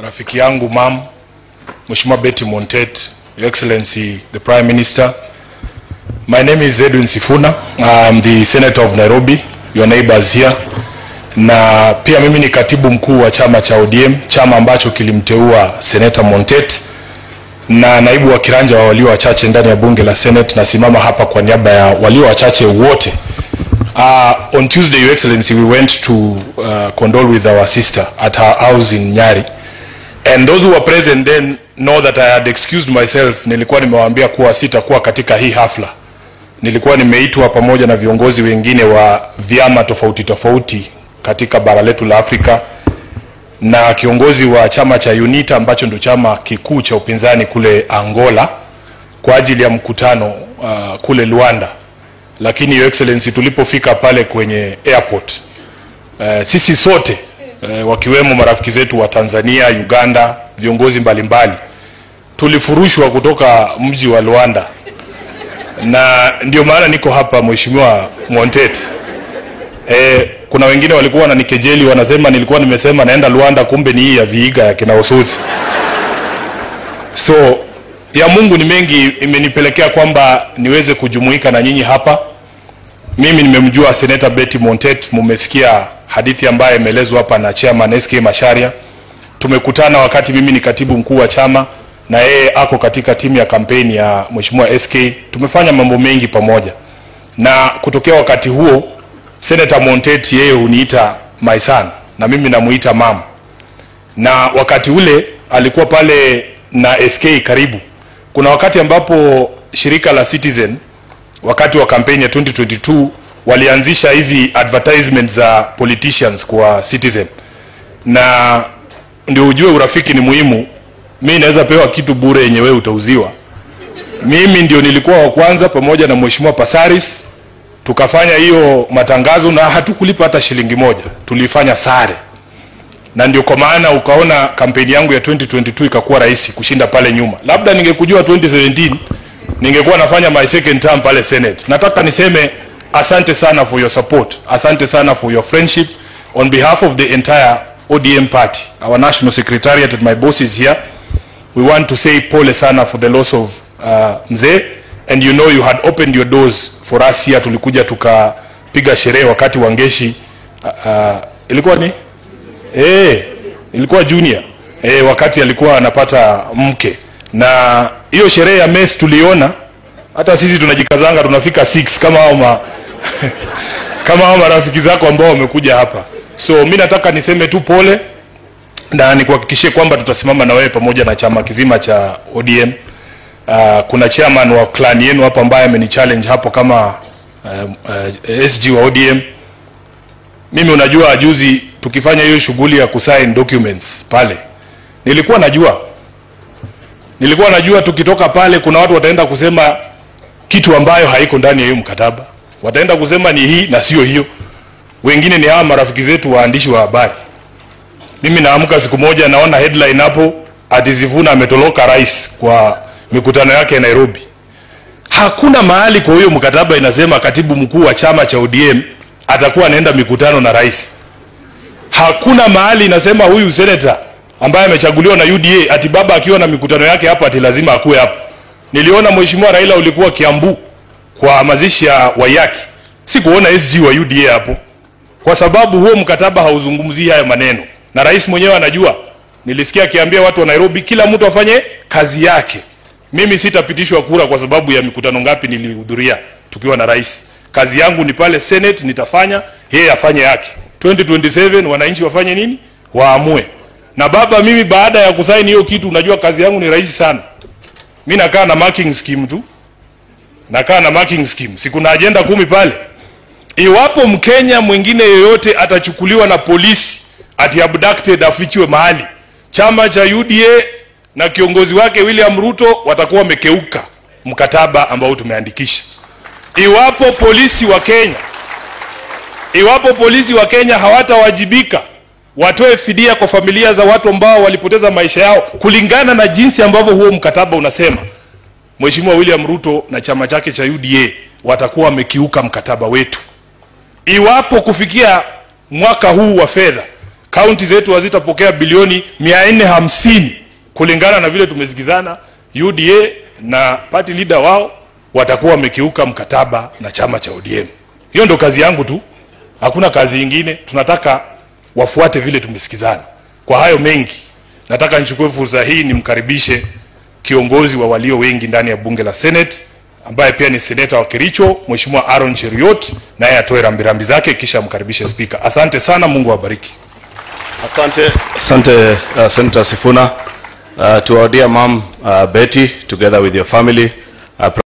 rafiki yangu mam, Mheshimiwa Betty Montet, Your Excellency the Prime Minister. My name is Edwin Sifuna. I'm the Senator of Nairobi, your neighbors here. Na pia mimi ni katibu mkuu wa chama cha ODM, chama ambacho kilimteua Senator Montet na naibu wa kiranja wa walio wachache ndani ya bunge la Senate. Nasimama hapa kwa niaba ya walio wachache wote. On Tuesday, Your Excellency, we went to condole with our sister at her house in Nyari. And those who were present then know that I had excused myself. Nilikuwa nimewaambia kuwa sitakuwa katika hii hafla. Nilikuwa nimeitwa pamoja na viongozi wengine wa vyama tofauti tofauti katika bara letu la Afrika na kiongozi wa chama cha UNITA ambacho ndio chama kikuu cha upinzani kule Angola kwa ajili ya mkutano kule Luanda. Lakini Your Excellency, tulipofika pale kwenye airport, sisi sote wakiwemo marafiki zetu wa Tanzania, Uganda, viongozi mbalimbali, tulifurushwa kutoka mji wa Luanda. Na ndio maana niko hapa Mheshimiwa Montet. Kuna wengine walikuwa wananikejeli, wanasema nilikuwa nimesema naenda Luanda, kumbe ni hii ya Vihiga ya kina Osuzi. So ya Mungu ni mengi imenipelekea kwamba niweze kujumuika na nyinyi hapa. Mimi nimemjua Senator Betty Montet, mumesikia hadithi ambayo imeelezwa hapa na Chairman SK Macharia. Tumekutana wakati mimi ni katibu mkuu wa chama na yeye ako katika timu ya kampeni ya Mheshimiwa SK. Tumefanya mambo mengi pamoja. Na kutokea wakati huo Senator Montet yeye uniita my son na mimi namuita mama. Na wakati ule alikuwa pale na SK karibu. Kuna wakati ambapo shirika la Citizen wakati wa kampeni ya 2022 walianzisha hizi advertisements za politicians kwa Citizen. Na ndio ujue urafiki ni muhimu. Mimi naweza pewa kitu bure yenye wewe utauziwa. Mimi ndio nilikuwa wa kwanza pamoja na Mheshimiwa Pasaris tukafanya hiyo matangazo na hatukulipa hata shilingi moja. Tulifanya sare. Na ndio kwa maana ukaona kampeni yangu ya 2022 ikakuwa rahisi kushinda pale nyuma. Labda ningekujua 2017 ningekuwa nafanya my second term pale Senate. Nataka niseme asante sana for your support. Asante sana for your friendship on behalf of the entire ODM party. Our national secretariat and my boss is here. We want to say pole sana for the loss of Mzee, and you know you had opened your doors for us here. Tulikuja tukapiga sherehe wakati Wangeshi ilikuwa ni ilikuwa junior wakati alikuwa anapata mke. Na hiyo sherehe ya mess tuliona, hata sisi tunajikazanga tunafika 6 kama hao kama hao marafiki zako ambao wamekuja hapa. So mimi nataka niseme tu pole na nikuhakikishie kwamba tutasimama na wewe pamoja na chama kizima cha ODM. Kuna chairman wa clan yenu hapa ambaye amenichallenge hapo kama SG wa ODM. Mimi unajua juzi tukifanya hiyo shughuli ya kusign documents pale, nilikuwa najua tukitoka pale kuna watu wataenda kusema kitu ambayo haiko ndani ya hiyo mkataba. Wataenda kusema ni hii na sio hiyo. Wengine ni hawa marafiki zetu waandishi wa habari. Mimi naamka siku moja naona headline hapo ati Sifuna ametoloka rais kwa mikutano yake Nairobi. Hakuna mahali kwa hiyo mkataba inasema katibu mkuu wa chama cha ODM atakuwa anaenda mikutano na rais. Hakuna mahali inasema huyu senator ambaye amechaguliwa na UDA ati baba akiwa na mikutano yake hapa ati lazima akue hapo. Niliona Mheshimiwa Raila ulikuwa Kiambu kwa mazishi ya Wayaki. Sikuona SG wa UDA hapo. Kwa sababu huo mkataba hauzungumzii haya maneno. Na rais mwenyewe anajua. Nilisikia akiambia watu wa Nairobi kila mtu afanye kazi yake. Mimi sitapitishwa kura kwa sababu ya mikutano ngapi nilihudhuria tukiwa na rais. Kazi yangu ni pale Senate nitafanya, yeye afanye yake. 2027 wananchi wafanye nini? Waamue. Na baba mimi baada ya kusaini hiyo kitu unajua kazi yangu ni rahisi sana. Mimi nakaa na marking scheme tu. Nakaa na marking scheme. Siku na agenda 10 pale. Iwapo Mkenya mwingine yeyote atachukuliwa na polisi ati abducted afichiwe mahali, chama cha UDA na kiongozi wake William Ruto watakuwa wamekeuka mkataba ambao tumeandikisha. Iwapo polisi wa Kenya hawatawajibika watoe fidia kwa familia za watu ambao walipoteza maisha yao kulingana na jinsi ambavyo huo mkataba unasema, Mheshimiwa William Ruto na chama chake cha UDA watakuwa wamekiuka mkataba wetu. Iwapo kufikia mwaka huu wa fedha Kaunti zetu hazitapokea bilioni 450 kulingana na vile tumesikizana. UDA na party leader wao watakuwa wamekiuka mkataba na chama cha ODM. Hiyo ndo kazi yangu tu, hakuna kazi nyingine. Tunataka wafuate vile tumesikizana. Kwa hayo mengi, nataka nichukue fursa hii nimkaribishe kiongozi wa walio wengi ndani ya bunge la Senate, ambaye pia ni seneta wa Kericho, Mheshimiwa Aaron Cheriot, naye atoe rambirambi zake kisha mkaribishe speaker. Asante sana, Mungu awabariki. Asante Senator Sifuna. To our dear mom Betty, together with your family,